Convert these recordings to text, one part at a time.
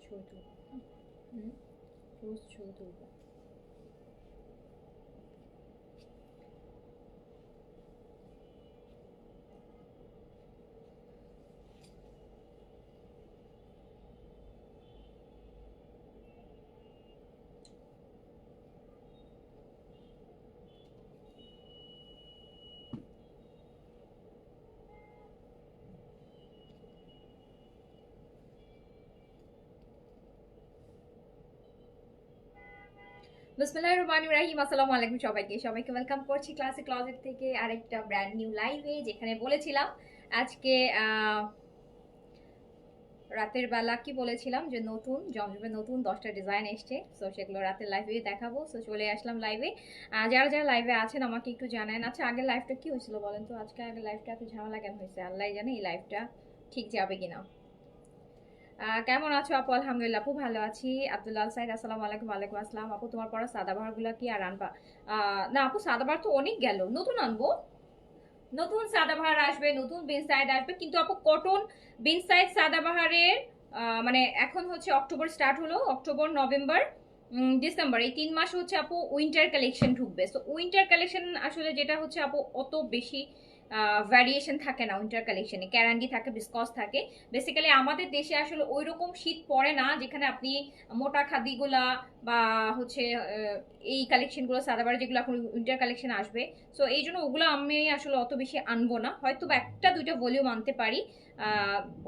ছবি তুলবো। হুম, রোজ ছবি তুলবো। বিসমিল্লাহির রহমানির রহিম। আসসালামু আলাইকুম সবাইকে সবাইকে ওয়েলকাম করছি ক্লাসে ক্লজেট থেকে আরেকটা ব্র্যান্ড নিউ লাইভে, যেখানে বলেছিলাম আজকে রাতের বেলা কি বলেছিলাম যে নতুন জমজমের নতুন 10টা ডিজাইন এসছে। সো সেগুলো রাতের লাইভে দেখাবো। সো চলে আসলাম লাইভে। যারা যারা লাইভে আছেন আমাকে একটু জানান। আচ্ছা, আগের লাইভটা কি হয়েছিল বলেন তো? আজকে আগের লাইভটা এত ঝামেলা কেন হয়েছে? আল্লাহ জানে এই লাইভটা ঠিক যাবে কিনা। কেমন আছো আপু? আলহামদুলিল্লাহ আপু ভালো আছি। আব্দুল্লাহ সাইদ, আসসালামু আলাইকুম। ওয়ালাইকুম আসসালাম। আপু তোমার পড়া সাদাবাহার গুলা কি আর আনবা? না আপু, সাদাবাহার তো অনেক গেল, নতুন আনবো। নতুন সাদাবাহার আসবে, নতুন বিন সাইড আসবে, কিন্তু আপু কটন বিন সাইড সাদাবাহারের মানে এখন হচ্ছে অক্টোবর স্টার্ট হলো, অক্টোবর নভেম্বর ডিসেম্বর এই 3 মাস হচ্ছে আপু উইন্টার কালেকশন ঢুকবে। তো উইন্টার কালেকশন আসলে যেটা হচ্ছে আপু অত বেশি ভ্যারিয়েশন থাকে না উইন্টার কালেকশনে। ক্যারান্ডি থাকে, বিসকস থাকে। বেসিক্যালি আমাদের দেশে আসলে ওই রকম শীত পড়ে না যেখানে আপনি মোটা খাদিগুলা বা হচ্ছে এই কালেকশনগুলো সাদাবাহার যেগুলো এখন উইন্টার কালেকশন আসবে। সো এই জন্য ওগুলো আমি আসলে অত বেশি আনবো না, হয়তো বা একটা দুইটা ভলিউম আনতে পারি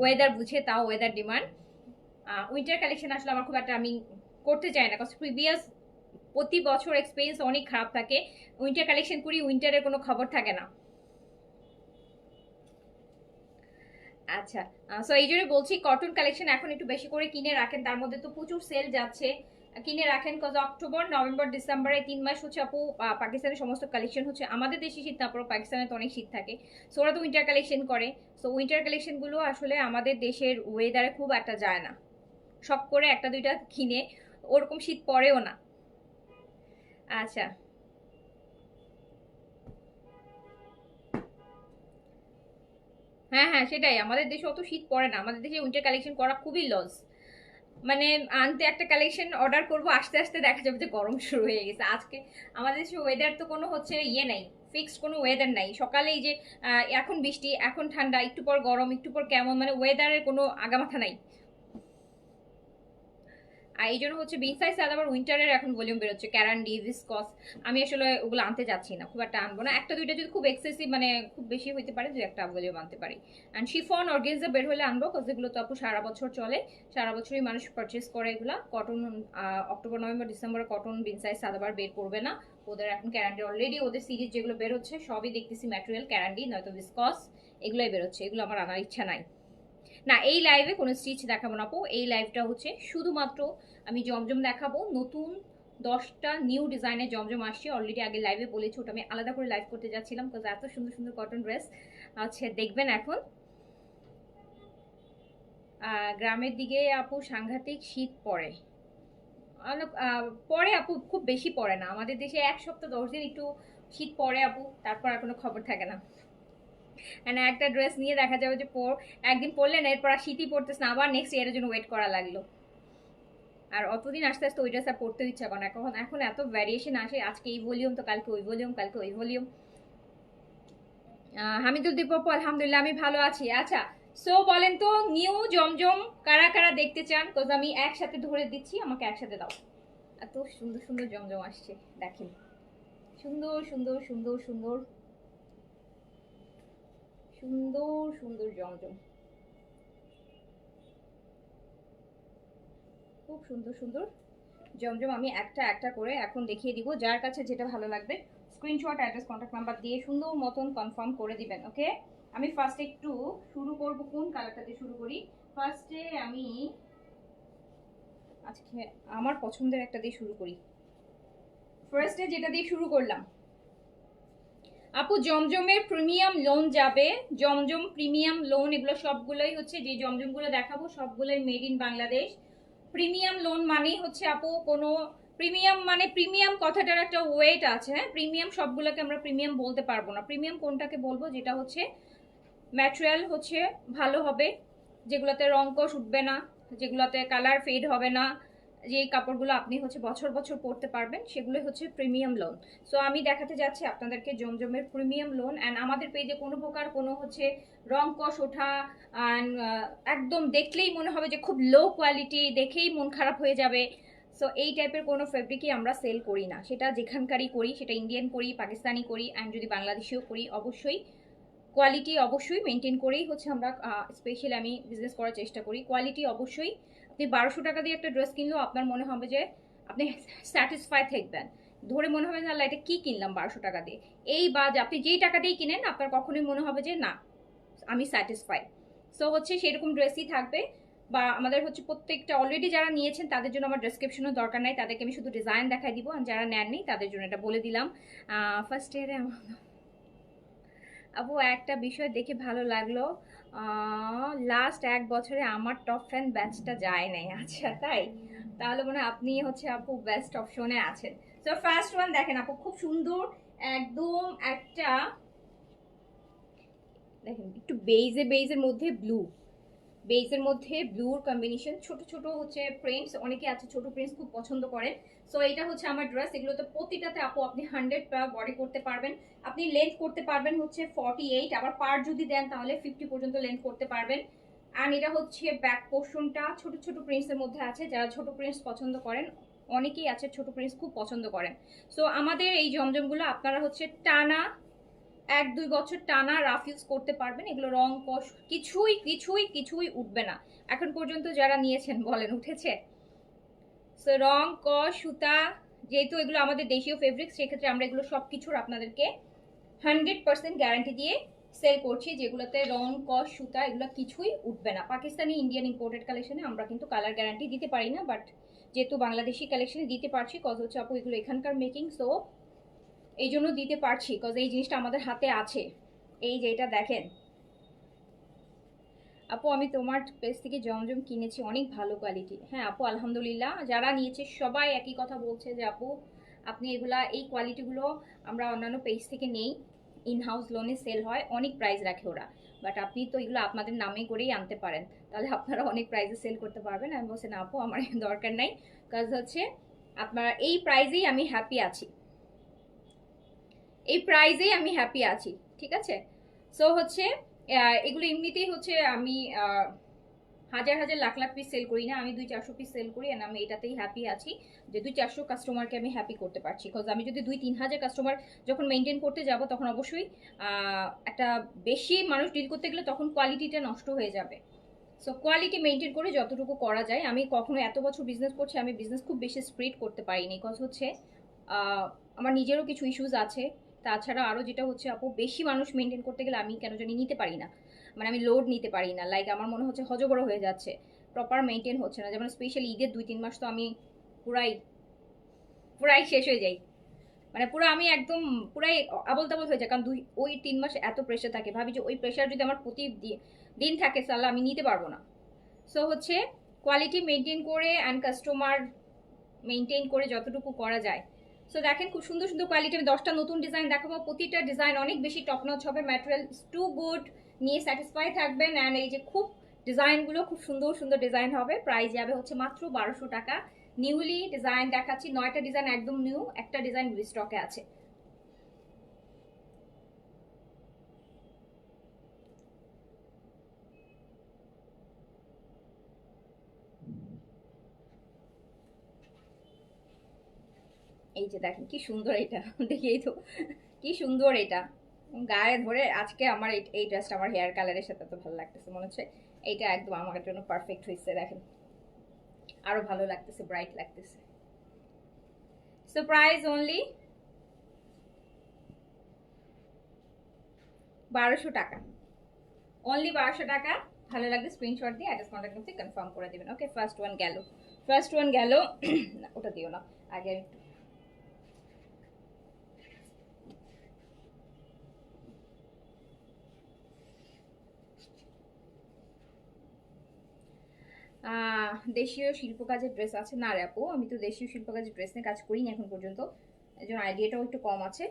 ওয়েদার বুঝে, তাও ওয়েদার ডিমান্ড। উইন্টার কালেকশন আসলে আমার খুব একটা আমি করতে চাই না, কজ প্রিভিয়াস প্রতি বছর এক্সপিরিয়েন্স অনেক খারাপ থাকে। উইন্টার কালেকশন করি, উইন্টারের কোনো খবর থাকে না। আচ্ছা, সো এই জন্য বলছি কটন কালেকশন এখন একটু বেশি করে কিনে রাখেন, তার মধ্যে তো প্রচুর সেল যাচ্ছে। কিনে রাখেন, কজ অক্টোবর নভেম্বর ডিসেম্বরে 3 মাস হচ্ছে আপু পাকিস্তানের সমস্ত কালেকশন হচ্ছে। আমাদের দেশে শীত না পড়ো, পাকিস্তানে তো অনেক শীত থাকে। সো ওরা তো উইন্টার কালেকশন করে। সো উইন্টার কালেকশনগুলো আসলে আমাদের দেশের ওয়েদারে খুব একটা যায় না। শখ করে একটা দুইটা কিনে ওরকম শীত পড়েও না। আচ্ছা, হ্যাঁ হ্যাঁ, সেটাই, আমাদের দেশে অত শীত পড়ে না, আমাদের দেশে উইন্টার কালেকশন করা খুবই লস। মানে আনতে একটা কালেকশন অর্ডার করব, আস্তে আস্তে দেখা যাবে যে গরম শুরু হয়ে গেছে। আজকে আমাদের দেশে ওয়েদার তো কোনো হচ্ছে ইয়ে নাই, ফিক্সড কোনো ওয়েদার নাই। সকালে এই যে এখন বৃষ্টি, এখন ঠান্ডা, একটু পর গরম, একটু পর কেমন, মানে ওয়েদারের কোনো আগামাথা নাই। আর এই জন্য হচ্ছে বিগ সাইজ আবার উইন্টারের এখন ভলিউম বেরোচ্ছে, ক্যারান্ডি, ভিসকস। আমি আসলে ওগুলো আনতে যাচ্ছি না, খুব একটা আনবো না। একটা দুইটা যদি খুব এক্সেসিভ মানে খুব বেশি হইতে পারে, যে একটা ভলিউম আনতে পারি। অ্যান্ড শিফন অর্গেনজা বের হলে আনবো, কজ এগুলো তো আপু সারা বছর চলে, সারা বছরই মানুষ পারচেস করে এগুলা। কটন অক্টোবর নভেম্বর ডিসেম্বরে কটন বিন সাইজ সাদাবার বের করবে না। ওদের এখন ক্যারান্ডি অলরেডি, ওদের সিরিজ যেগুলো বের হচ্ছে সবই দেখতেছি ম্যাটেরিয়াল ক্যারান্ডি, নয়তো ভিসকস, এগুলোই বেরোচ্ছে। এগুলো আমার আনার ইচ্ছা নাই। না, এই লাইভে কোনো স্টিচ দেখাবো না আপু। এই লাইভটা হচ্ছে শুধুমাত্র আমি জমজম দেখাবো। নতুন 10টা নিউ ডিজাইনের জমজম আসছে, অলরেডি আগে লাইভে বলেছি, ওটা আমি আলাদা করে লাইভ করতে যাচ্ছিলাম, বিকজ এত সুন্দর সুন্দর কটন ড্রেস আছে দেখবেন এখন। গ্রামের দিকে আপু সাংঘাতিক শীত পড়ে। পরে আপু, খুব বেশি পড়ে না। আমাদের দেশে 1 সপ্তাহ 10 দিন একটু শীত পড়ে আপু, তারপর আর কোনো খবর থাকে না। মানে একটা ড্রেস নিয়ে দেখা যাবে যে একদিন পরলেন, এরপর আর শীতই পড়তেছে না, আবার নেক্সট ইয়ারের জন্য ওয়েট করা লাগলো। আর অতদিন আস্তে আস্তে ওই ড্রেস আর পড়তে ইচ্ছা করে না। এখন এখন এত ভ্যারিয়েশন আসে, আজকে এই ভলিউম তো কালকে ওই ভলিউম, কালকে ওই ভলিউম। হামিদুল দীপক, আলহামদুলিল্লাহ আমি ভালো আছি। আচ্ছা, সো বলেন তো নিউ জমজম কারা কারা দেখতে চান? কজ আমি একসাথে ধরে দিচ্ছি, আমাকে একসাথে দাও। এত সুন্দর সুন্দর জমজম আসছে, দেখেন। সুন্দর সুন্দর সুন্দর সুন্দর সুন্দর সুন্দর জমজম, খুব সুন্দর সুন্দর জমজম। আমি একটা একটা করে এখন দেখিয়ে দিব, যার কাছে যেটা ভালো লাগবে স্ক্রিনশট, অ্যাড্রেস, কন্ট্যাক্ট নাম্বার দিয়ে সুন্দর মতন কনফার্ম করে দিবেন। ওকে, আমি ফার্স্টে একটু শুরু করব, কোন কালারটা দিয়ে শুরু করি? ফার্স্টে আমি আজকে আমার পছন্দের একটা দিয়ে শুরু করি। ফার্স্টে যেটা দিয়ে শুরু করলাম আপু, জমজমের প্রিমিয়াম লোন যাবে। জমজম প্রিমিয়াম লোন, এগুলো সবগুলোই হচ্ছে, যে জমজমগুলো দেখাবো সবগুলোই made in Bangladesh. Premium loan মানেই হচ্ছে আপু কোনো প্রিমিয়াম, মানে প্রিমিয়াম কথাটার একটা ওয়েট আছে। হ্যাঁ, প্রিমিয়াম সবগুলোকে আমরা প্রিমিয়াম বলতে পারবো না। প্রিমিয়াম কোনটাকে বলবো? যেটা হচ্ছে ম্যাটেরিয়াল হচ্ছে ভালো হবে, যেগুলোতে রং কষ উঠবে না, যেগুলোতে কালার ফেড হবে না, যে কাপড়গুলো আপনি হচ্ছে বছর বছর পরতে পারবেন, সেগুলো হচ্ছে প্রিমিয়াম লোন। সো আমি দেখাতে যাচ্ছি আপনাদেরকে জমজমের প্রিমিয়াম লোন। অ্যান্ড আমাদের পেজে কোনো প্রকার কোনো হচ্ছে রং কষ ওঠা অ্যান্ড একদম দেখলেই মনে হবে যে খুব লো কোয়ালিটি, দেখেই মন খারাপ হয়ে যাবে, সো এই টাইপের কোনো ফেব্রিকই আমরা সেল করি না। সেটা যেখানকারই করি, সেটা ইন্ডিয়ান করি, পাকিস্তানি করি, অ্যান্ড যদি বাংলাদেশিও করি, অবশ্যই কোয়ালিটি অবশ্যই মেনটেন করেই হচ্ছে আমরা স্পেশালি আমি বিজনেস করার চেষ্টা করি। কোয়ালিটি অবশ্যই, আপনি 1200 টাকা দিয়ে একটা ড্রেস কিনলেও আপনার মনে হবে যে আপনি স্যাটিসফাই থাকবেন, ধরে মনে হবে না আল্লাহ এটা কি কিনলাম 1200 টাকা দিয়ে। এই বা আপনি যেই টাকা দিয়ে কিনেন আপনার কখনোই মনে হবে যে না আমি স্যাটিসফাই। সো হচ্ছে সেরকম ড্রেসই থাকবে। বা আমাদের হচ্ছে প্রত্যেকটা অলরেডি যারা নিয়েছেন তাদের জন্য আমার ডেসক্রিপশনও দরকার নাই, তাদেরকে আমি শুধু ডিজাইন দেখাই দিব, আর যারা নেননি তাদের জন্য এটা বলে দিলাম। ফার্স্ট ইয়ারে আপু একটা বিষয় দেখে ভালো লাগলো, লাস্ট 1 বছরে আমার টপ ফ্যান ব্যাচটা যায় নাই। আচ্ছা তাই, তাহলে মনে হয় আপনি হচ্ছে আপু বেস্ট অপশনে আছেন। তো ফার্স্ট ওয়ান দেখেন আপু, খুব সুন্দর একদম একটা, দেখেন একটু বেইজের মধ্যে ব্লু, বেজের মধ্যে ব্লুর কম্বিনেশন, ছোট ছোট হচ্ছে প্রিন্টস, অনেকে আছে ছোট প্রিন্টস খুব পছন্দ করেন। সো এটা হচ্ছে আমার ড্রেস, এগুলোতে প্রতিটাতে আপু আপনি 100 বডি করতে পারবেন, আপনি লেন্থ করতে পারবেন হচ্ছে 48, আবার পার যদি দেন তাহলে 50 পর্যন্ত লেন্থ করতে পারবেন। অ্যান্ড এটা হচ্ছে ব্যাক পোর্শনটা ছোট ছোট প্রিন্টসের মধ্যে আছে, যারা ছোট প্রিন্টস পছন্দ করেন, অনেকেই আছে ছোট প্রিন্টস খুব পছন্দ করেন। সো আমাদের এই জমজমগুলো আপনারা হচ্ছে টানা 1-2 বছর টানা রাফ ইউজ করতে পারবেন, এগুলো রং কষ কিছুই কিছুই কিছুই উঠবে না। এখন পর্যন্ত যারা নিয়েছেন বলেন উঠেছে? সো রং কষ সুতা, যেহেতু এগুলো আমাদের দেশীয় ফেব্রিক্স, সেক্ষেত্রে আমরা এগুলো সব কিছুর আপনাদেরকে 100% গ্যারান্টি দিয়ে সেল করছি, যেগুলোতে রং কষ সুতা এগুলো কিছুই উঠবে না। পাকিস্তানি ইন্ডিয়ান ইম্পোর্টেড কালেকশনে আমরা কিন্তু কালার গ্যারান্টি দিতে পারি না, বাট যেহেতু বাংলাদেশি কালেকশনে দিতে পারছি, কজ হচ্ছে আপু এগুলো এখানকার মেকিং, সো এই জন্য দিতে পারছি, কজ এই জিনিসটা আমাদের হাতে আছে। এই যে এটা দেখেন আপু, আমি তোমার পেজ থেকে জমজম কিনেছি, অনেক ভালো কোয়ালিটি। হ্যাঁ আপু আলহামদুলিল্লাহ, যারা নিয়েছে সবাই একই কথা বলছে যে আপু আপনি এগুলা এই কোয়ালিটিগুলো আমরা অন্যান্য পেজ থেকে নেই, ইন হাউস লোনে সেল হয়, অনেক প্রাইস রাখে ওরা, বাট আপনি তো এগুলো আপনাদের নামে করেই আনতে পারেন, তাহলে আপনারা অনেক প্রাইসে সেল করতে পারবেন। আমি বলছি না আপু আমার দরকার নাই, কাজ হচ্ছে আপনারা এই প্রাইজেই আমি হ্যাপি আছি, এই প্রাইজেই আমি হ্যাপি আছি, ঠিক আছে। সো হচ্ছে এগুলো এমনিতেই হচ্ছে আমি হাজার হাজার লাখ লাখ পিস সেল করি না, আমি 200-400 পিস সেল করি, আর আমি এটাতেই হ্যাপি আছি যে 200-400 কাস্টমারকে আমি হ্যাপি করতে পারছি। বিকজ আমি যদি 2-3 হাজার কাস্টমার যখন মেনটেন করতে যাব, তখন অবশ্যই একটা বেশি মানুষ ডিল করতে গেলে তখন কোয়ালিটিটা নষ্ট হয়ে যাবে। সো কোয়ালিটি মেনটেন করে যতটুকু করা যায়, আমি কখনো এত বছর বিজনেস করছি, আমি বিজনেস খুব বেশি স্প্রেড করতে পারিনি, বিকজ হচ্ছে আমার নিজেরও কিছু ইস্যুস আছে। তাছাড়া আরও যেটা হচ্ছে আপু, বেশি মানুষ মেনটেন করতে গেলে আমি কেন জানি নিতে পারি না, মানে আমি লোড নিতে পারি না, লাইক আমার মনে হচ্ছে হজবড় হয়ে যাচ্ছে, প্রপার মেনটেন হচ্ছে না। যেমন স্পেশালি ঈদের 2-3 মাস তো আমি পুরাই পুরাই শেষ হয়ে যাই, মানে পুরো আমি একদম পুরাই আবল তাবল হয়ে যায়, কারণ ওই 3 মাস এত প্রেশার থাকে, ভাবি যে ওই প্রেশার যদি আমার প্রতি দিন থাকে সাল্লাহ আমি নিতে পারবো না। সো হচ্ছে কোয়ালিটি মেনটেন করে অ্যান্ড কাস্টমার মেনটেন করে যতটুকু করা যায়। সো দেখেন খুব সুন্দর সুন্দর কোয়ালিটি, আমি 10টা নতুন ডিজাইন দেখাবো, প্রতিটা ডিজাইন অনেক বেশি টপ নচ হবে, ম্যাটেরিয়াল টু গুড, নিয়ে স্যাটিসফাই থাকবেন। অ্যান্ড এই যে খুব ডিজাইনগুলো খুব সুন্দর সুন্দর ডিজাইন হবে, প্রাইস যাবে হচ্ছে মাত্র 1200 টাকা। নিউলি ডিজাইন দেখাচ্ছি, 9টা ডিজাইন একদম নিউ, একটা ডিজাইন স্টকে আছে। এই যে দেখেন কি সুন্দর এটা দেখেই তো কি সুন্দর এটা, গায়ে ধরে আজকে আমার এই ড্রেসটা আমার হেয়ার কালারের সাথে তো ভালো লাগতেছে, মনে হচ্ছে এইটা একদম আমার জন্য পারফেক্ট হয়েছে। দেখেন আরো ভালো লাগতেছে, ব্রাইট লাগতেছে। সো প্রাইস অনলি 1200 টাকা, অনলি 1200 টাকা। ভালো লাগবে স্ক্রিনশট দিয়ে অ্যাড্রেস কন্ট্যাক্ট করতে কনফার্ম করে দিবেন। ওকে ফার্স্ট ওয়ান গেল, ফার্স্ট ওয়ান গেল না ওটা দিও না, আগে একটু দেশীয় শিল্প কাজের ড্রেস আছে না রে আপু, আমি তো দেশীয় শিল্প কাজের ড্রেস নিয়ে কাজ করিনি এখন পর্যন্ত, এই জন্য আইডিয়াটাও একটু কম আছে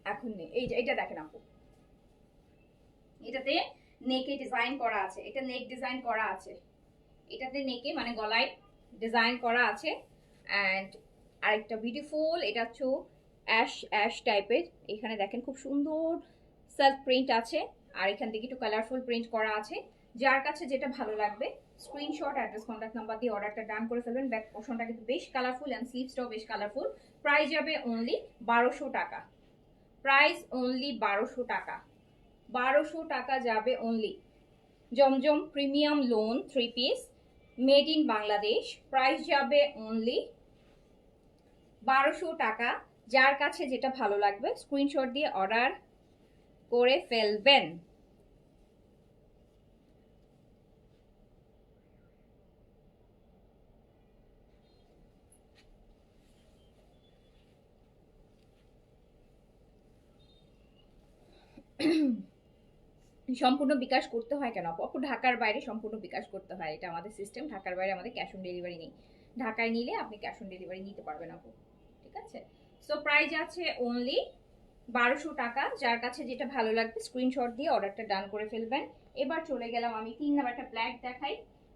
এখন নেই। এই যে এটা দেখেন আপু, এটাতে নেকে ডিজাইন করা আছে, এটা নেক ডিজাইন করা আছে, এটাতে নেকে মানে গলায় ডিজাইন করা আছে। অ্যান্ড আরেকটা বিউটিফুল, এটা হচ্ছে অ্যাশ অ্যাশ টাইপের। এখানে দেখেন খুব সুন্দর সেলফ প্রিন্ট আছে, আর এখান থেকে একটু কালারফুল প্রিন্ট করা আছে। যার কাছে যেটা ভালো লাগবে স্ক্রিনশট, অ্যাড্রেস, কন্ট্যাক্ট নাম্বার দিয়ে অর্ডারটা ডান করে ফেলবেন। ব্যাক পোর্শনটা কিন্তু বেশ কালারফুল অ্যান্ড স্লিভসটাও বেশ কালারফুল। প্রাইস যাবে অনলি 1200 টাকা। প্রাইস অনলি 1200 টাকা। 1200 টাকা যাবে only. Zamzam premium loan 3 piece made in Bangladesh. Price যাবে অনলি 1200 টাকা। যার কাছে যেটা ভালো লাগবে স্ক্রিনশট দিয়ে অর্ডার করে ফেলবেন। সম্পূর্ণ বিকাশ করতে হয় কেন আপু? ঢাকার বাইরে সম্পূর্ণ বিকাশ করতে হয়, এটা আমাদের সিস্টেম। ঢাকার বাইরে আমাদের ক্যাশ অন ডেলিভারি নেই। ঢাকায় নিলে আপনি ক্যাশ অন ডেলিভারি নিতে পারবেন আপু, ঠিক আছে? সো প্রাইস আছে অনলি 1200 টাকা। যার কাছে যেটা ভালো লাগবে স্ক্রিনশট দিয়ে অর্ডারটা ডান করে ফেলবেন। এবার চলে গেলাম আমি 3 নাম্বার একটা ব্ল্যাক দেখাই।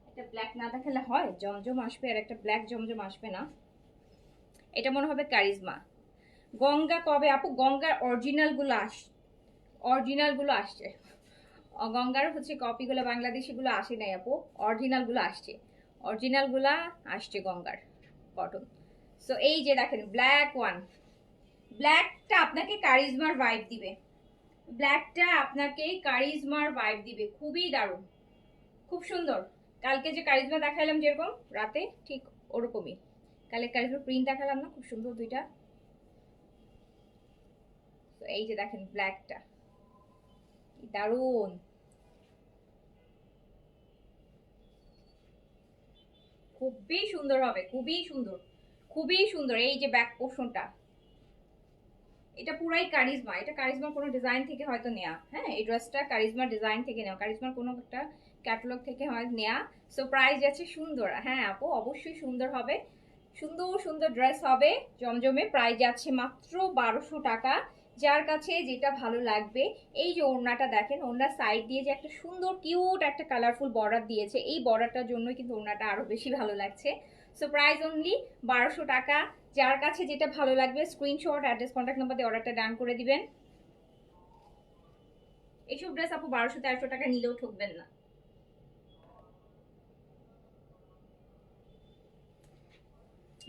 একটা ব্ল্যাক না দেখালে হয়? জমজম আসবে আর একটা ব্ল্যাক জমজম আসবে না। এটা মনে হবে কারিজমা। গঙ্গা কবে আপু? গঙ্গার অরিজিনালগুলো আসছে। গঙ্গার হচ্ছে কপিগুলো বাংলাদেশিগুলো আসে নাই আপু, অরিজিনালগুলো আসছে। অরিজিনালগুলা আসছে গঙ্গার কটন। সো এই যে দেখেন ব্ল্যাক ওয়ান, ব্ল্যাকটা আপনাকে কারিজমার ভাইব দিবে। ব্ল্যাকটা আপনাকে কারিজমার ভাইব দিবে, খুবই দারুণ, খুব সুন্দর। কালকে যে কারিজমা দেখালাম যেরকম রাতে, ঠিক ওরকমই। কালকে কারিজমা প্রিন্ট দেখালাম না, খুব সুন্দর দুইটা। এই যে দেখেন ব্ল্যাকটা দারুণ, খুবই সুন্দর হবে, খুবই সুন্দর, খুবই সুন্দর। এই যে ব্যাক পোর্শনটা, এটা পুরাই কারিজমা। এটা কারিজমার কোনো ডিজাইন থেকে হয়তো নেয়া। হ্যাঁ, এই ড্রেসটা কারিজমার ডিজাইন থেকে নেওয়া, কারিজমার কোনো একটা ক্যাটালগ থেকে হয় নেয়া। সো প্রাইস আছে সুন্দর। হ্যাঁ আপু, অবশ্যই সুন্দর হবে, সুন্দর সুন্দর ড্রেস হবে জমজমে। প্রাইস আছে মাত্র 1200 টাকা। যার কাছে যেটা ভালো লাগবে, এই যে ওড়নাটা দেখেন, ওড়নার সাইড দিয়ে যে একটা সুন্দর কিউট একটা কালারফুল বর্ডার দিয়েছে, এই বর্ডারটার জন্যই কিন্তু ওড়নাটা আরো বেশি ভালো লাগছে। সো প্রাইস অনলি 1200 টাকা। যার কাছে যেটা ভালো লাগবে স্ক্রিনশট, অ্যাড্রেস, কন্ট্যাক্ট নাম্বার দিয়ে অর্ডারটা ডান করে দিবেন। এইসব ড্রেস আপু 1200-1300 টাকা নিলেও ঠকবেন না।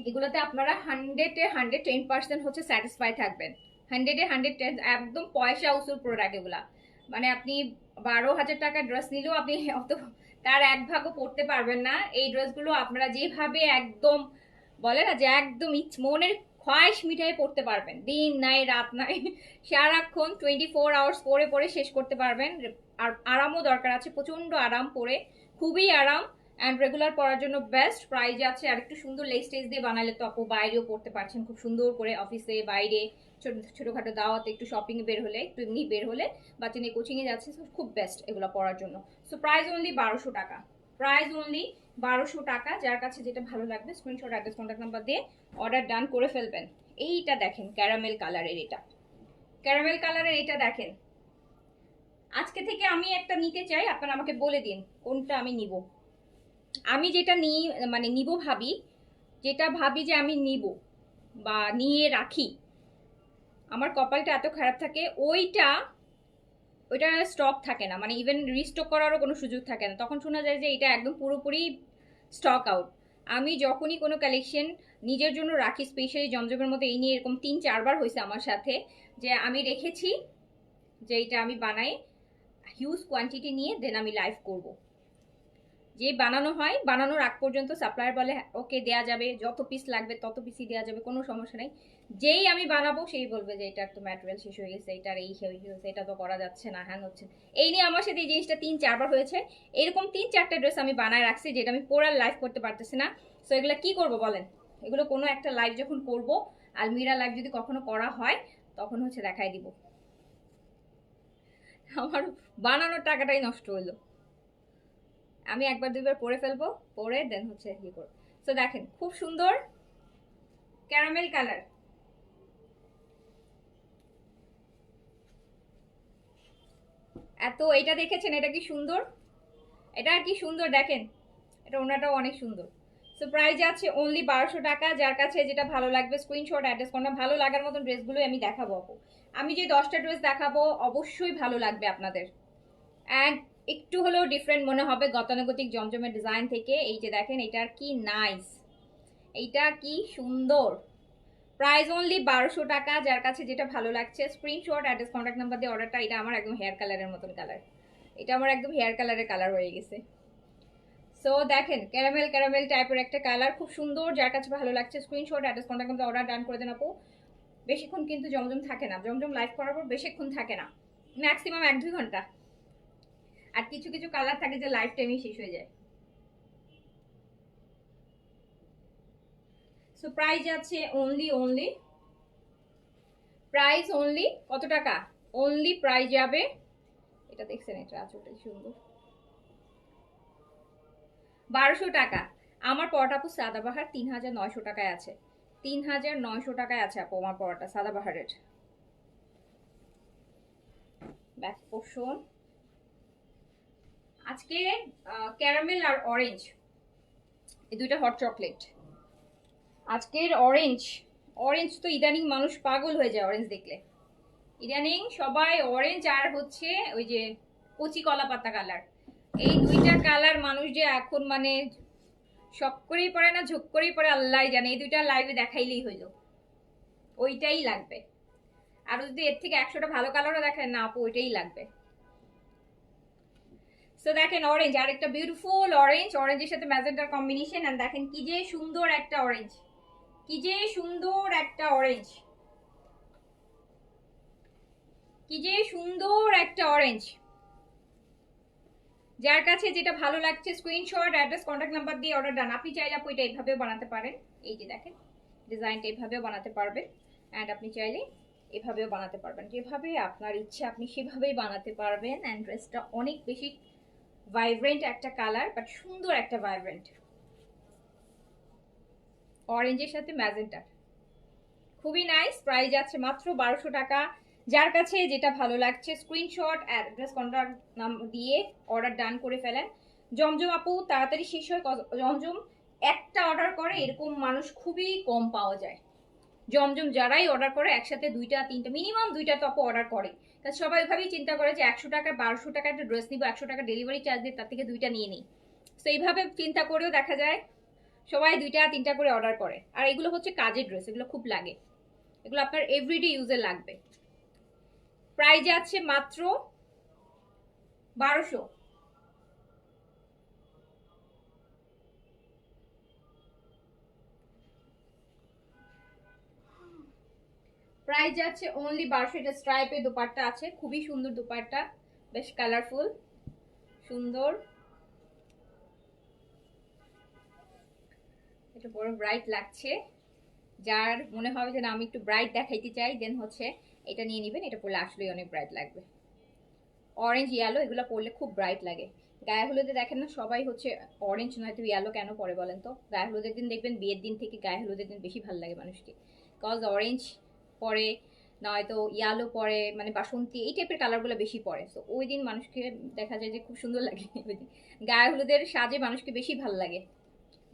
এগুলোতে আপনারা 110% হচ্ছে স্যাটিসফাই থাকবেন। 100-110 একদম পয়সা উসুল প্রোডাক্ট এগুলা। মানে আপনি 12,000 টাকার ড্রেস নিলেও আপনি অত তার এক ভাগও পড়তে পারবেন না। এই ড্রেসগুলো আপনারা যেভাবে একদম বলে না যে একদম মনের খোয়াইশ মিটাই পড়তে পারবেন, দিন নাই রাত নাই, সারাক্ষণ 24 আওয়ার্স পরে পরে শেষ করতে পারবেন। আর আরামও দরকার আছে, প্রচন্ড আরাম পরে, খুবই আরাম। অ্যান্ড রেগুলার পরার জন্য বেস্ট। প্রাইজ আছে। আর একটু সুন্দর লেস টেস দিয়ে বানালে তো আপু বাইরেও পড়তে পারছেন খুব সুন্দর করে, অফিসে, বাইরে, ছোটখাটো দাওয়াতে, একটু শপিং এ বের হলে, একটু এমনি বের হলে, বাচ্চা নিয়ে কোচিং এ যাচ্ছে, খুব বেস্ট এগুলো পরার জন্য। সো প্রাইস অনলি 1200 টাকা। প্রাইস অনলি 1200 টাকা। যার কাছে যেটা ভালো লাগবে স্ক্রিনশট, অ্যাড্রেস, কন্ট্যাক্ট নাম্বার দিয়ে অর্ডার ডান করে ফেলবেন। এইটা দেখেন ক্যারামেল কালারের, এটা ক্যারামেল কালারের, এটা দেখেন। আজকে থেকে আমি একটা নিতে চাই, আপনারা আমাকে বলে দিন কোনটা আমি নিব। আমি যেটা নিই মানে নিব ভাবি, যেটা ভাবি যে আমি নিব বা নিয়ে রাখি, আমার কপালটা এত খারাপ থাকে, ওইটা স্টক থাকে না, মানে ইভেন রিস্টক করারও কোনো সুযোগ থাকে না। তখন শোনা যায় যে এটা একদম পুরোপুরি স্টক আউট। আমি যখনই কোনো কালেকশন নিজের জন্য রাখি, স্পেশালি জমজমের মধ্যে, এই নিয়ে এরকম 3-4 বার হয়েছে আমার সাথে, যে আমি রেখেছি যে এটা আমি বানাই হিউজ কোয়ান্টিটি নিয়ে, দেন আমি লাইভ করব। যে বানানো হয়, বানানোর আগ পর্যন্ত সাপ্লায়ার বলে ওকে দেয়া যাবে, যত পিস লাগবে তত পিসই দেওয়া যাবে, কোনো সমস্যা নেই। যেই আমি বানাবো সেই বলবে যে এটার তো ম্যাটেরিয়াল শেষ হয়ে গেছে, এটার এই হয়েছে, এটা তো করা যাচ্ছে না, হ্যান হচ্ছে। এই নিয়ে আমার সাথে এই জিনিসটা 3-4 বার হয়েছে। এরকম 3-4টা ড্রেস আমি বানায় রাখছি যেটা আমি পরে লাইভ করতে পারতেছি না। সো এগুলো কি করব বলেন? এগুলো কোনো একটা লাইভ যখন করব, আলমিরা লাইভ যদি কখনো করা হয়, তখন হচ্ছে দেখাই দিব। আমার বানানোর টাকাটাই নষ্ট হলো। আমি 1-2 বার পরে ফেলবো, পরে দেন হচ্ছে ইয়ে করবো। তো দেখেন খুব সুন্দর ক্যারামেল কালার। এত এটা দেখেছেন, এটা কি সুন্দর, এটা কি সুন্দর দেখেন। এটা ওনাটাও অনেক সুন্দর। সো প্রাইস আছে অনলি 1200 টাকা। যার কাছে যেটা ভালো লাগবে স্ক্রিনশট অ্যাড্রেস কোনটা ভালো লাগার মতন ড্রেসগুলোই আমি দেখাবো আপু। আমি যে 10টা ড্রেস দেখাবো অবশ্যই ভালো লাগবে আপনাদের। অ্যান্ড একটু হলেও ডিফারেন্ট মনে হবে গতানুগতিক জমজমের ডিজাইন থেকে। এই যে দেখেন এটার কি নাইস, এইটা কি সুন্দর। প্রাইস অনলি 1200 টাকা। যার কাছে যেটা ভালো লাগছে স্ক্রিনশট অ্যাড্রেস কন্ট্যাক্ট নাম্বার দিয়ে অর্ডারটা। এটা আমার একদম হেয়ার কালারের মতন কালার, এটা আমার একদম হেয়ার কালারের কালার হয়ে গেছে। সো দেখেন ক্যারামেল ক্যারামেল টাইপের একটা কালার, খুব সুন্দর। যার কাছে ভালো লাগছে screenshot address contact number order ডান করে দেন আপু। বেশিক্ষণ কিন্তু জমজম থাকে না, জমজম লাইভ করার পর বেশিক্ষণ থাকে না, ম্যাক্সিমাম 1-2 ঘন্টা। আর কিছু কিছু কালার থাকে যে লাইফ টাইমই শেষ হয়ে যায়। সো প্রাইস আছে অনলি প্রাইস অনলি কত টাকা? অনলি প্রাইস যাবে, এটা দেখছেন এটা আঁচলটা সুন্দর, 1200 টাকা। আমার পরোটা আপু সাদাবাহার 3900 টাকায় আছে, 3900 টাকায় আছে আপু আমার পরোটা সাদাবাহারের। ব্যাক পোর্শন আজকে ক্যারামেল আর অরেঞ্জ, এই দুইটা হট চকলেট। আজকের অরেঞ্জ, অরেঞ্জ তো ইদানিং মানুষ পাগল হয়ে যায় অরেঞ্জ দেখলে। ইদানিং সবাই অরেঞ্জ আর হচ্ছে ওই যে কচি কলা পাতা কালার, এই দুইটা কালার মানুষ যে এখন মানে শখ করেই পড়ে না ঝোঁক করেই পড়ে আল্লাহ জানে। এই দুইটা লাইভে দেখাইলেই হইল, ওইটাই লাগবে। আর যদি এর থেকে 100টা ভালো কালারও দেখেন না আপু, ওইটাই লাগবে। সো দেখেন অরেঞ্জ, আর একটা বিউটিফুল অরেঞ্জ, অরেঞ্জের সাথে ম্যাজেন্টার কম্বিনেশন। আর দেখেন কি যে সুন্দর একটা অরেঞ্জ, কি যে সুন্দর একটা অরেঞ্জ, কি যে সুন্দর একটা অরেঞ্জ। যার কাছে যেটা ভালো লাগছে স্ক্রিনশট অ্যাড্রেস কন্ট্যাক্ট নাম্বার দিয়ে অর্ডার ডান। আপনি চাইলে আপু এটা এইভাবেও বানাতে পারেন, এই যে দেখেন ডিজাইনটা এইভাবেও বানাতে পারবেন। অ্যান্ড আপনি চাইলে এভাবেও বানাতে পারবেন, যেভাবে আপনার ইচ্ছে আপনি সেভাবেই বানাতে পারবেন। অ্যান্ড ড্রেসটা অনেক বেশি ভাইব্রেন্ট একটা কালার, বাট সুন্দর একটা ভাইব্রেন্ট অরেঞ্জের সাথে ম্যাজেন্টা, খুবই নাইস। প্রাইস আছে মাত্র 1200 টাকা। যার কাছে যেটা ভালো লাগছে স্ক্রিনশট অ্যাড্রেস কন্ট্যাক্ট নাম দিয়ে অর্ডার ডান করে ফেলেন। জমজম আপু তাড়াতাড়ি শেষ হয়, জমজম একটা অর্ডার করে এরকম মানুষ খুবই কম পাওয়া যায়। জমজম যারাই অর্ডার করে একসাথে 2টা 3টা মিনিমাম 2টা তো আপু অর্ডার করে। কারণ সবাই ওইভাবেই চিন্তা করে যে 100 টাকা 1200 টাকা একটা ড্রেস নিবো, 100 টাকা ডেলিভারি চার্জ দিয়ে তার থেকে 2টা নিয়ে নিই। তো এইভাবে চিন্তা করেও দেখা যায় সবাই 2টা 3টা করে অর্ডার করে। আর এগুলো হচ্ছে কাজের ড্রেস, এগুলো খুব লাগে, এগুলো আপনার এভরিডে ইউজে লাগবে। প্রাইস আছে মাত্র 1200। প্রাইস আছে অনলি 1200। এটা স্ট্রাইপের দোপাট্টা আছে, খুবই সুন্দর দোপাট্টা, বেশ কালারফুল সুন্দর। এটা বড় ব্রাইট লাগছে, যার মনে হবে যে না আমি একটু ব্রাইট দেখাইতে চাই দেন হচ্ছে এটা নিয়ে নেবেন। এটা পরলে আসলেই অনেক ব্রাইট লাগবে। অরেঞ্জ ইয়েলো এগুলো পরলে খুব ব্রাইট লাগে। গায়ে হলুদে দেখেন না সবাই হচ্ছে অরেঞ্জ নয়তো ইয়েলো কেন পরে বলেন তো? গায়ে হলুদের দিন দেখবেন, বিয়ের দিন থেকে গায়ে হলুদের দিন বেশি ভালো লাগে মানুষকে, কজ অরেঞ্জ পরে নয়তো ইয়েলো পরে, মানে বাসন্তী এই টাইপের কালারগুলো বেশি পরে। তো ওই দিন মানুষকে দেখা যায় যে খুব সুন্দর লাগে। ওই দিন গায়ে হলুদের সাজে মানুষকে বেশি ভালো লাগে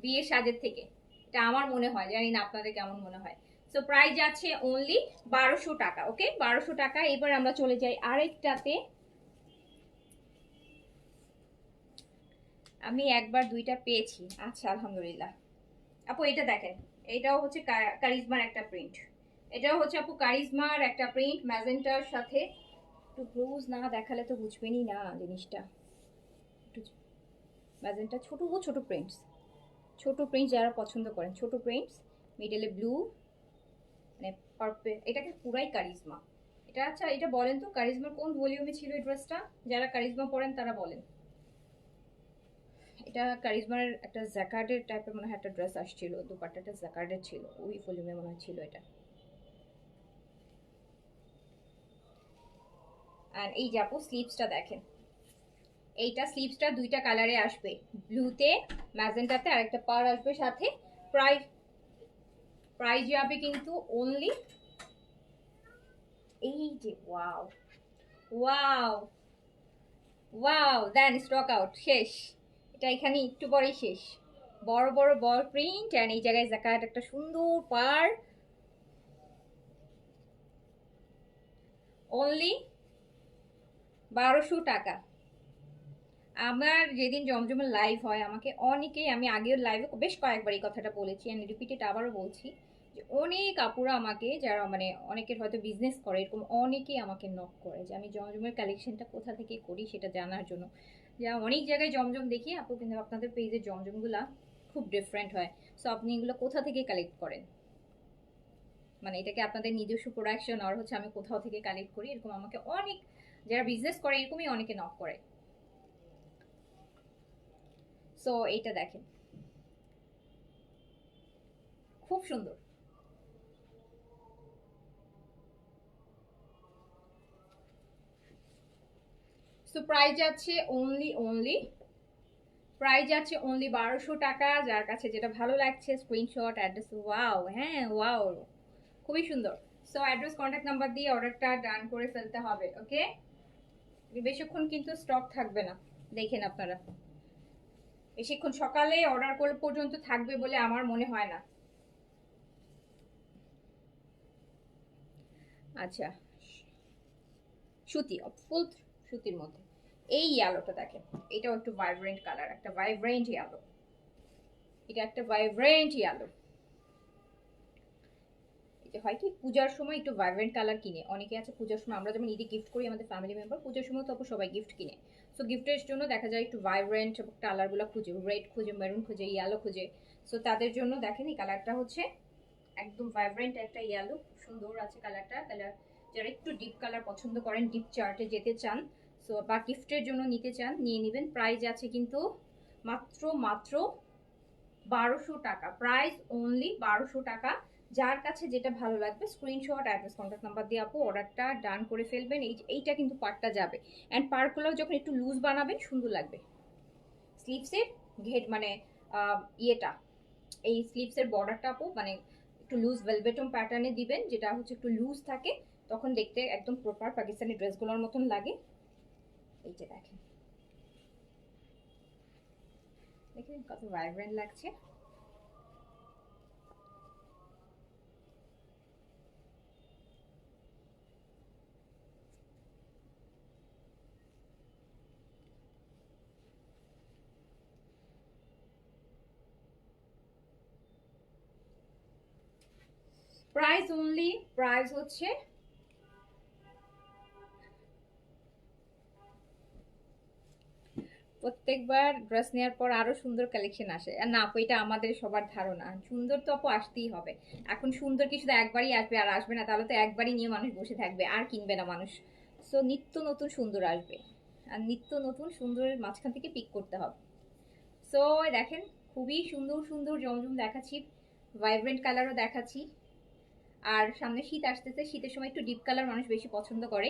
বিয়ের সাজের থেকে, এটা আমার মনে হয়, জানি না আপনাদের কেমন মনে হয়। সো প্রাইস আছে অনলি 1200 টাকা। ওকে 1200 টাকা। এবার আমরা চলে যাই আরেকটাতে। আমি একবার 2টা পেয়েছি, আচ্ছা আলহামদুলিল্লাহ। আপু এটা দেখেন, এটাও হচ্ছে কারিজমার একটা প্রিন্ট, এটাও হচ্ছে আপু কারিজমার একটা প্রিন্ট ম্যাজেন্টার সাথে। একটু ক্লোজ না দেখালে তো বুঝবেনই না জিনিসটা। একটু ম্যাজেন্টা ছোট ছোট প্রিন্টস, ছোট প্রিন্টস যারা পছন্দ করেন, ছোট প্রিন্টস মিডলে ব্লু, মানে পার্পল, এটাকে পুরাই কারিজমা। এটা আচ্ছা এটা বলেন তো কারিজমার কোন ভলিউমে ছিল এই ড্রেসটা? যারা কারিজমা পরেন তারা বলেন। এটা কারিজমার একটা জ্যাকার্ডের টাইপের মনে হয় একটা ড্রেস আসছিল, দুপাট্টাটা জ্যাকার্ডের ছিল, ওই ভলিউমে মনে হয় ছিল এটা। আর এই যে আপু স্লিভসটা দেখেন, এইটা স্লিভসটা 2টা কালারে আসবে, ব্লুতে ম্যাজেন্টাতে, আর একটা পার আসবে সাথে। প্রাইস প্রাইস যাবে কিন্তু অনলি, এই যে ওয়াও ওয়াও ওয়াও, দেন স্টক আউট শেষ। এটা এখানে একটু পরেই শেষ। বড় বড় বল প্রিন্ট অ্যান্ড এই জায়গায় জাকাত একটা সুন্দর পার। অনলি 1200 টাকা। আমার যেদিন জমজমের লাইভ হয় আমাকে অনেকেই, আমি আগের লাইভে বেশ কয়েকবার এই কথাটা বলেছি, আমি রিপিটেড আবারও বলছি, যে অনেক আপুরা আমাকে, যারা মানে অনেকের হয়তো বিজনেস করে, এরকম অনেকেই আমাকে নক করে যে আমি জমজমের কালেকশনটা কোথা থেকে করি সেটা জানার জন্য। যা অনেক জায়গায় জমজম দেখি আপু, কিন্তু আপনাদের পেজের জমজমগুলা খুব ডিফারেন্ট হয়। সো আপনি এগুলো কোথা থেকে কালেক্ট করেন, মানে এটাকে আপনাদের নিজস্ব প্রোডাকশন আর হচ্ছে আমি কোথাও থেকে কালেক্ট করি, এরকম আমাকে অনেক যারা বিজনেস করে এরকমই অনেকে নক করে। সো এইটা দেখেন, খুব সুন্দর। সো প্রাইস যাচ্ছে অনলি 1200 টাকা। যার কাছে যেটা ভালো লাগছে স্ক্রিনশট, অ্যাড্রেস, ওয়াও, হ্যাঁ ওয়াও, খুবই সুন্দর। সো অ্যাড্রেস, কন্ট্যাক্ট নাম্বার দিয়ে অর্ডারটা ডান করে ফেলতে হবে। ওকে, বেশিক্ষণ কিন্তু স্টক থাকবে না, দেখেন আপনারা, বেশিক্ষণ সকালে অর্ডার করলে পর্যন্ত থাকবে বলে আমার মনে হয় না। আচ্ছা, সুতি, ফুল সুতির মধ্যে এই ইয়েলোটা দেখেন, এটাও একটু ভাইব্রেন্ট কালার, একটা ভাইব্রেন্ট ইয়েলো, এটা একটা ভাইব্রেন্ট ইয়েলো। হয় কি পূজার সময় একটু ভাইব্রেন্ট কালার কিনে, অনেকে আছে পূজার সময়, আমরা যেমন ঈদে গিফট করি আমাদের ফ্যামিলি মেম্বার, পূজার সময় তো সবাই গিফট কিনে। সো গিফটের জন্য দেখা যায় একটু ভাইব্রেন্ট কালারগুলো খুঁজে, রেড খুঁজে, মেরুন খুঁজে, ইয়েলো খুঁজে। সো তাদের জন্য দেখেন এই কালারটা হচ্ছে একদম ভাইব্রেন্ট একটা ইয়েলো, সুন্দর আছে কালারটা। কালার যারা একটু ডিপ কালার পছন্দ করেন, ডিপ চার্টে যেতে চান, সো বা গিফটের জন্য নিতে চান, নিয়ে নেবেন। প্রাইস আছে কিন্তু মাত্র মাত্র 1200 টাকা, প্রাইস অনলি 1200 টাকা। যার কাছে যেটা ভালো লাগবে স্ক্রিনশট, অ্যাড্রেস, কন্ট্যাক্ট নাম্বার দিয়ে আপু অর্ডারটা ডান করে ফেলবেন। এইটা কিন্তু পার্টটা যাবে, অ্যান্ড পার্টগুলো যখন একটু লুজ বানাবেন সুন্দর লাগবে। স্লিভসের ঘেট মানে ইয়েটা, এই স্লিভসের বর্ডারটা আপু মানে একটু লুজ ভেলভেটম প্যাটার্নে দিবেন, যেটা হচ্ছে একটু লুজ থাকে, তখন দেখতে একদম প্রপার পাকিস্তানি ড্রেসগুলোর মতন লাগে। এই যে দেখেন, দেখেন কত ভাইব্রেন্ট লাগছে। প্রাইস হচ্ছে প্রত্যেকবার ড্রেস নেওয়ার পর আরো সুন্দর কালেকশন আসে, আর না আপু এটা আমাদের সবার ধারণা, সুন্দর তো আপু আসতেই হবে। এখন সুন্দর কি শুধু একবারই আসবে আর আসবে না, তাহলে তো একবারই নিয়ে মানুষ বসে থাকবে আর কিনবে না মানুষ। সো নিত্য নতুন সুন্দর আসবে, আর নিত্য নতুন সুন্দরের মাঝখান থেকে পিক করতে হবে। সো দেখেন, খুবই সুন্দর সুন্দর জমজম দেখাচ্ছি, ভাইব্রেন্ট কালারও দেখাচ্ছি। আর সামনে শীত আসতেছে, শীতের সময় একটু ডিপ কালার মানুষ বেশি পছন্দ করে,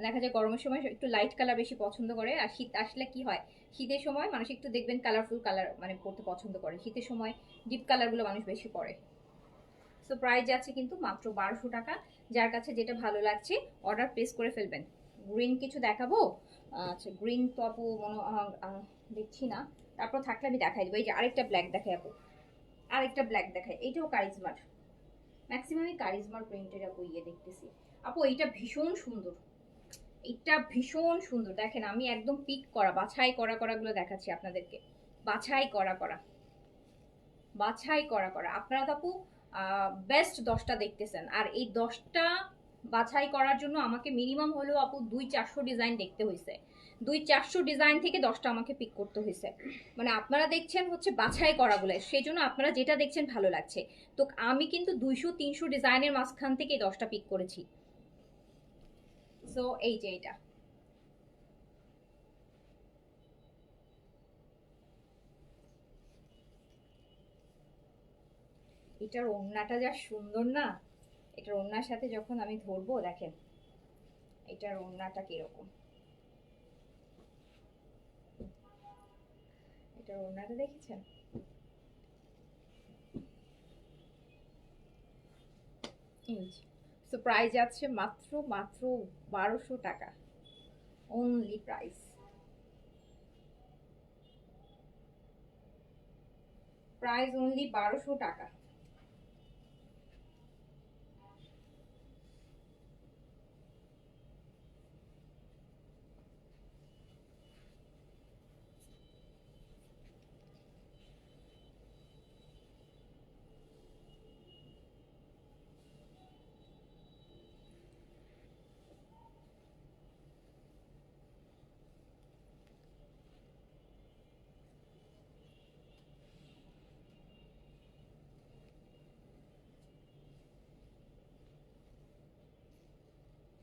দেখা যায় গরমের সময় একটু লাইট কালার বেশি পছন্দ করে। আর শীত আসলে কি হয়, শীতের সময় মানুষ একটু দেখবেন কালারফুল কালার মানে পরতে পছন্দ করে, শীতের সময় ডিপ কালারগুলো মানুষ বেশি পরে। সো প্রাইস আছে কিন্তু মাত্র 1200 টাকা। যার কাছে যেটা ভালো লাগছে অর্ডার প্লেস করে ফেলবেন। গ্রিন কিছু দেখাবো, আচ্ছা গ্রিন তো আপু মনে দেখছি না, তারপর থাকলে আমি দেখাই দেবো। এই যে আরেকটা ব্ল্যাক দেখাই আপু, আরেকটা ব্ল্যাক দেখাই, এইটাও কারিজমার, ম্যাক্সিমামই কারিজমার প্রিন্টের আপু ইয়ে দেখতেছি। আপু এইটা ভীষণ সুন্দর, এইটা ভীষণ সুন্দর, দেখেন আমি একদম পিক করা বাছাই করা করাগুলো দেখাচ্ছি আপনাদেরকে, বাছাই করা করা, বাছাই করা করা। আপনারা তো আপু বেস্ট 10টা দেখতেছেন, আর এই 10টা বাছাই করার জন্য আমাকে মিনিমাম হলেও আপু 200-400 ডিজাইন দেখতে হয়েছে, 200-400 ডিজাইন থেকে 10টা আমাকে পিক করতে হয়েছে। মানে আপনারা দেখছেন হচ্ছে বাছাই করাগুলো, সেই জন্য আপনারা যেটা দেখছেন ভালো লাগছে, তো আমি কিন্তু 200-300 ডিজাইনের মাঝখান থেকে 10টা পিক করেছি। সো এই যে এটা, এটার ওড়নাটা যা সুন্দর না, এটার ওড়নার সাথে যখন আমি ধরবো দেখেন এটার ওড়নাটা কিরকম, এটার ওড়নাটা দেখেছেন। সো প্রাইস আছে মাত্র মাত্র 1200 টাকা, অনলি প্রাইস। প্রাইস অনলি 1200 টাকা।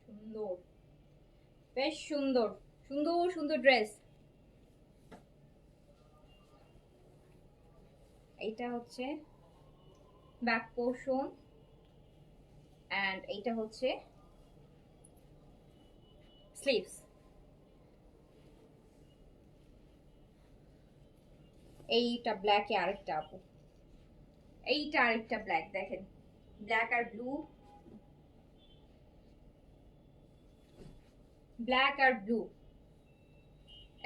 সুন্দর, বেশ সুন্দর, সুন্দর সুন্দর ড্রেস। এইটা হচ্ছে ব্যাক পোর্শন, এন্ড এইটা হচ্ছে স্লিভস। এইটা ব্ল্যাকে আরেকটা আপু, এইটা আরেকটা ব্ল্যাক, দেখেন ব্ল্যাক আর ব্লু, ব্ল্যাক আর ব্লু।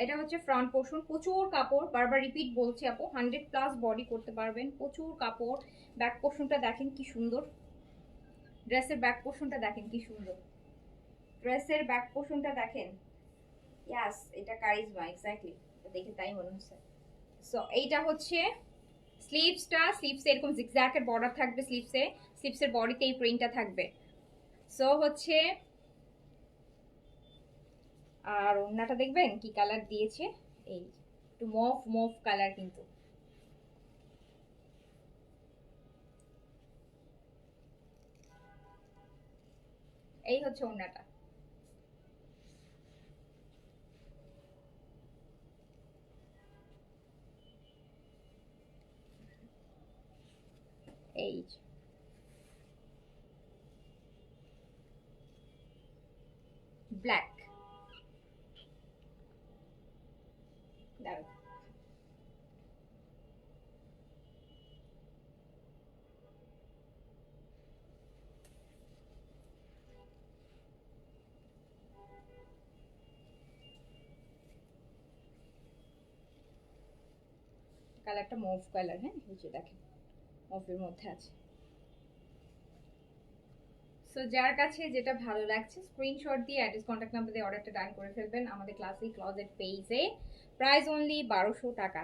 এটা হচ্ছে ফ্রন্ট পোর্শন, প্রচুর কাপড়, বারবার রিপিট বলছি আপু, 100+ বডি করতে পারবেন, প্রচুর কাপড়। ব্যাক পোর্শনটা দেখেন কি সুন্দর, ড্রেসের ব্যাক পোর্শনটা দেখেন কি সুন্দর, ড্রেসের ব্যাক পোর্শনটা দেখেন। ইয়াস, এটা কারিজমা, এক্স্যাক্টলি, দেখে তাই মনে হচ্ছে। সো এইটা হচ্ছে স্লিভসটা, স্লিভসে এরকম জিগজ্যাগের বর্ডার থাকবে, স্লিভসে, স্লিভসের বডিতে এই প্রিন্টটা থাকবে। সো হচ্ছে, আর ওড়নাটা দেখবেন কি কালার দিয়েছে, এই একটু মফ মফ কালার কিন্তু। এই হচ্ছে ওড়নাটা। এই ব্ল্যাক, দাঁড়ান, কালারটা মফ কালার, হ্যাঁ এই যে দেখেন মফের মধ্যে আছে। সো যার কাছে যেটা ভালো লাগছে স্ক্রিনশট দিয়ে অ্যাড্রেস কন্ট্যাক্ট নাম্বার দিয়ে অর্ডারটা ডান করে ফেলবেন আমাদের ক্লাসিক ক্লজেট পেজে। প্রাইস অনলি 1200 টাকা,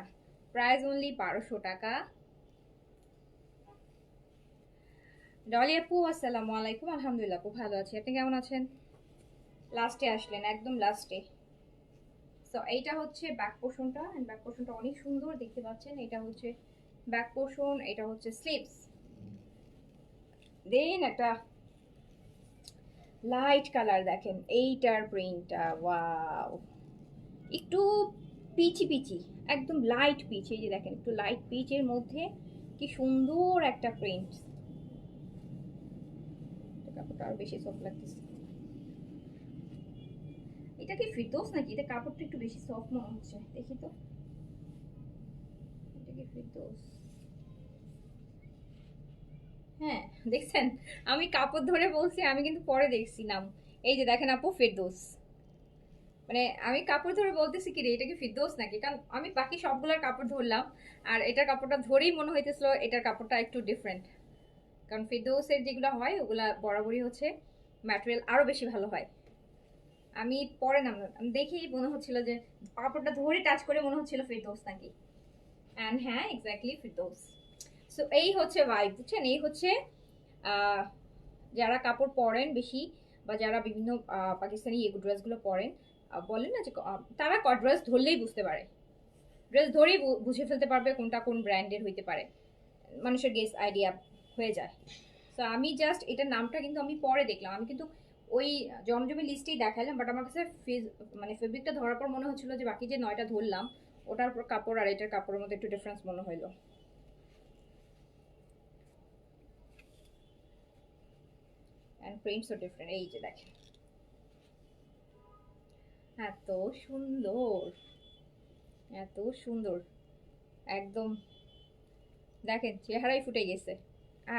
প্রাইস অনলি 1200 টাকা। ডলি আপু আসসালামু আলাইকুম, আলহামদুলিল্লাহ আপু ভালো আছি, আপনি কেমন আছেন? লাস্টে আসলেন, একদম লাস্টে। সো এইটা হচ্ছে ব্যাক পোর্শনটা, এন্ড ব্যাক পোর্শনটা অনেক সুন্দর দেখতে পাচ্ছেন। এটা হচ্ছে ব্যাক পোর্শন, এটা হচ্ছে স্লিভস। দেন একটা লাইট কালার দেখেন, এইটার প্রিন্টটা ওয়াও, একটু পিচি পিচি, একদম লাইট পিচ, এই যে দেখেন একটু লাইট পিচের মধ্যে কি সুন্দর একটা প্রিন্ট। কাপড়টা আরো বেশি সফট লাগতেছে। এটা কি ফিরদৌস নাকি? এটা কাপড়টা একটু বেশি সফট মনে হচ্ছে, দেখি তো, এটা কি ফিরদৌস? হ্যাঁ, দেখছেন, আমি কাপড় ধরে বলছি, আমি কিন্তু পরে দেখছিলাম। এই যে দেখেন আপু, ফিরদৌস। মানে আমি কাপড় ধরে বলতেছি কি রে, এটা কি ফিরদৌস নাকি, কারণ আমি বাকি সবগুলোর কাপড় ধরলাম, আর এটার কাপড়টা ধরেই মনে হইতেছিল এটার কাপড়টা একটু ডিফারেন্ট। কারণ ফিরদৌসের যেগুলো হয় ওগুলা বরাবরই হচ্ছে ম্যাটেরিয়াল আরো বেশি ভালো হয়। আমি পরে নাম, আমি দেখেই মনে হচ্ছিল যে কাপড়টা ধরে টাচ করে মনে হচ্ছিল ফিরদৌস নাকি। অ্যান্ড হ্যাঁ, এক্স্যাক্টলি ফিরদৌস। সো এই হচ্ছে ভাইব, বুঝছেন, এই হচ্ছে আহ, যারা কাপড় পরেন বেশি, বা যারা বিভিন্ন পাকিস্তানি এই ড্রেসগুলো পরেন, বলেন না যে তারা ড্রেস ধরলেই বুঝতে পারে, ড্রেস ধরেই বুঝে ফেলতে পারবে কোনটা কোন ব্র্যান্ডের হইতে পারে, মানুষের গেস আইডিয়া হয়ে যায়। তো আমি জাস্ট এটার নামটা কিন্তু আমি পরে দেখলাম, আমি কিন্তু ওই জমজমের লিস্টেই দেখালাম, বাট আমার কাছে মানে ফেব্রিকটা ধরার পর মনে হচ্ছিল যে বাকি যে 9টা ধরলাম ওটার কাপড় আর এটার কাপড়ের মধ্যে একটু ডিফারেন্স মনে হইলো। অ্যান্ড প্রিন্টসও ডিফারেন্ট, এই যে দেখেন এত সুন্দর, এত সুন্দর, একদম দেখেন চেহারাই ফুটে গেছে,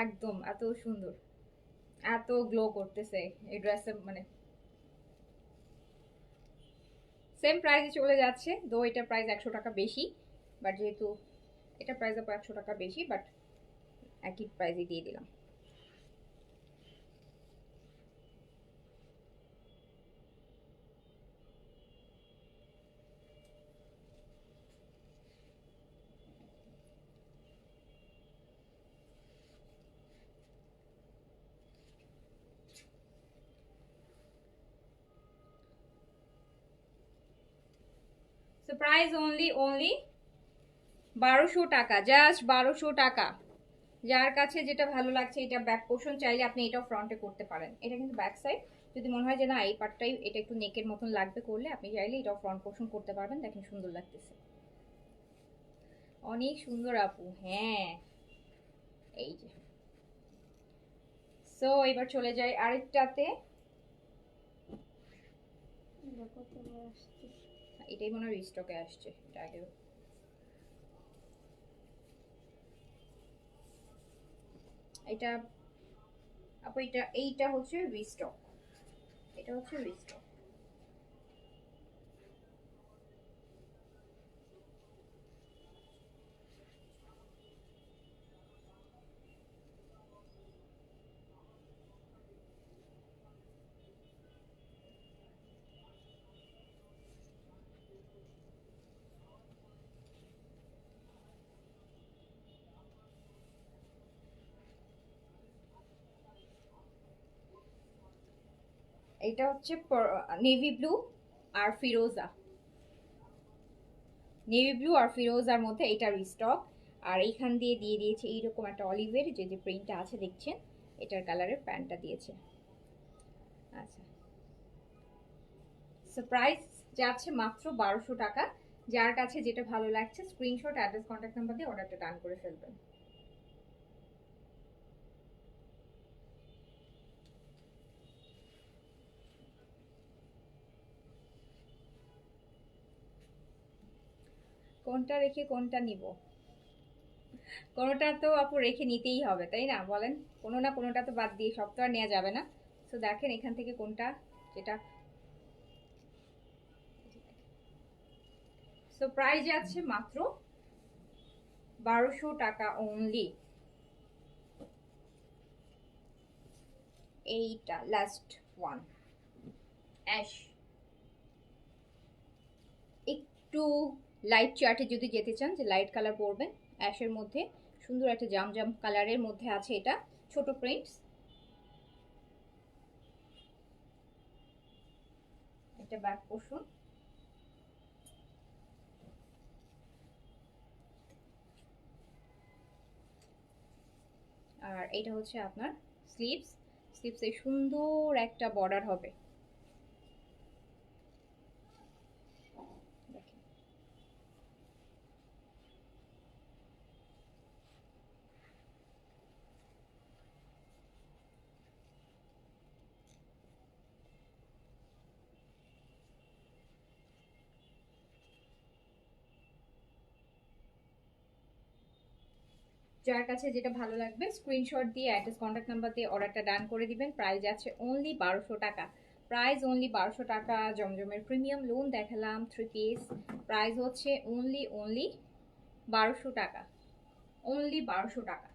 একদম এত সুন্দর, এত গ্লো করতেছে এই ড্রেসে, মানে সেম প্রাইসে চলে যাচ্ছে, দো এটার প্রাইস 100 টাকা বেশি, বাট যেহেতু এটা প্রাইস আপু 100 টাকা বেশি, বাট একই প্রাইসে দিয়ে দিলাম। সো প্রাইস অনলি 1200 টাকা, জাস্ট 1200 টাকা। যার কাছে যেটা ভালো লাগছে, এটা ব্যাক পোর্শন চাইলে আপনি এটাও ফ্রন্টে করতে পারেন। এটা কিন্তু ব্যাক সাইড, যদি মনে হয় যে না এই পার্টটাই এটা একটু নেকের মতন লাগবে করলে আপনি চাইলে এটাও ফ্রন্ট পোর্শন করতে পারবেন। দেখেন সুন্দর লাগতেছে, অনেক সুন্দর আপু। হ্যাঁ এই যে। সো এবার চলে যাই আরেকটাতে। এটাই মনে হয় রিস্টকে আসছে, এটা আগে। এটা আপু এইটা হচ্ছে রিস্টক, এটা হচ্ছে রিস্টক। এটা হচ্ছে নেভি ব্লু আর ফিরোজা, নেভি ব্লু আর ফিরোজার মধ্যে এটা রিস্টক। আর এইখান দিয়ে দিয়ে দিয়েছে এইরকম একটা অলিভের যে যে প্রিন্টটা আছে দেখছেন, এটার কালারের প্যান্টটা দিয়েছে। আচ্ছা, সো প্রাইস যাচ্ছে মাত্র 1200 টাকা। যার কাছে যেটা ভালো লাগছে স্ক্রিনশট, অ্যাড্রেস, কন্ট্যাক্ট নাম্বার দিয়ে অর্ডারটা ডান করে ফেলবেন। কোনটা রেখে কোনটা নিব? কোনোটা তো আপু রেখে নিতেই হবে, তাই না বলেন? কোনো না কোনোটা তো বাদ দিয়ে সব তো আর নেওয়া যাবে না। তো দেখেন এখান থেকে কোনটা যেটা। সো প্রাইস যাচ্ছে মাত্র 1200 টাকা অনলি। এইটা লাস্ট ওয়ান, অ্যাশ। একটু লাইট চার্টে যদি যেতে চান যে লাইট কালার পরবেন, অ্যাশের মধ্যে সুন্দর একটা জাম জাম কালারের মধ্যে আছে এটা, ছোট প্রিন্টস। এটা ব্যাক পোর্শন, আর এটা হচ্ছে আপনার স্লিভস। স্লিভসে সুন্দর একটা বর্ডার হবে, দেখেন। যার কাছে যেটা ভালো লাগবে স্ক্রিনশট দিয়ে অ্যাড্রেস, কন্ট্যাক্ট নাম্বার দিয়ে অর্ডারটা ডান করে দিবেন। প্রাইস আছে অনলি 1200 টাকা। প্রাইস অনলি 1200 টাকা। জমজমের প্রিমিয়াম লোন দেখালাম 3 পিস, প্রাইস হচ্ছে অনলি 1200 টাকা। অনলি 1200 টাকা।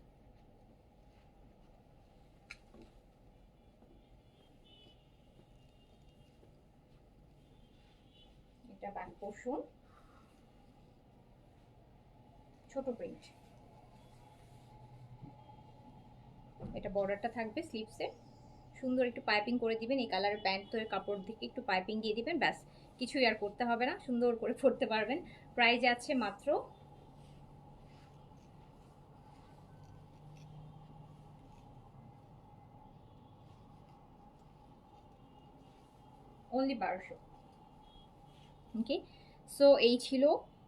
এটা ব্যাক পোর্শন, ছোট প্রিন্ট। এটা বর্ডারটা থাকবে স্লিভসে, সুন্দর একটু পাইপিং করে দিবেন। এই কালারের প্যান্ট তো কাপড় দিকে একটু পাইপিং দিয়ে দিবেন, ব্যাস কিছুই আর করতে হবে না, সুন্দর করে পরতে পারবেন। প্রাইস আছে মাত্র অনলি 1200। ওকে, সো এই ছিল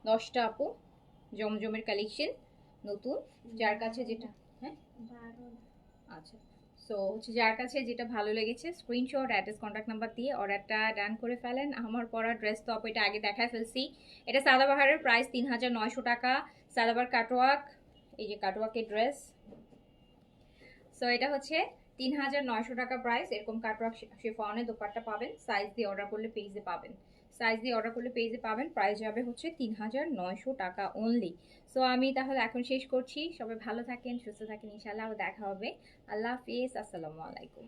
10টা আপু জমজমের কালেকশন নতুন। যার কাছে যেটা, হ্যাঁ আচ্ছা, সো হচ্ছে যার কাছে যেটা ভালো লেগেছে স্ক্রিনশট, অ্যাড্রেস, কন্ট্যাক্ট নাম্বার দিয়ে অর্ডারটা ডান করে ফেলেন। আমার পরা ড্রেস তো আপু এটা আগে দেখায় ফেলছি। এটা সাদাবাহারের প্রাইস 3900 টাকা। সাদাবাহার কাটওয়ার্ক, এই যে কাটওয়ার্কের ড্রেস। সো এটা হচ্ছে 3900 টাকা প্রাইস। এরকম কাটওয়ার্ক শিফনের দোপাট্টা পাবেন, সাইজ দিয়ে অর্ডার করলে পেজে পাবেন। সাইজ দিয়ে অর্ডার করলে পেজে পাবেন। প্রাইস যাবে হচ্ছে ৩,৯০০ টাকা অনলি। সো আমি তাহলে এখন শেষ করছি। সবাই ভালো থাকেন, সুস্থ থাকেন, ইনশাআল্লাহ দেখা হবে। আল্লাহ হাফিজ, আসসালামু আলাইকুম।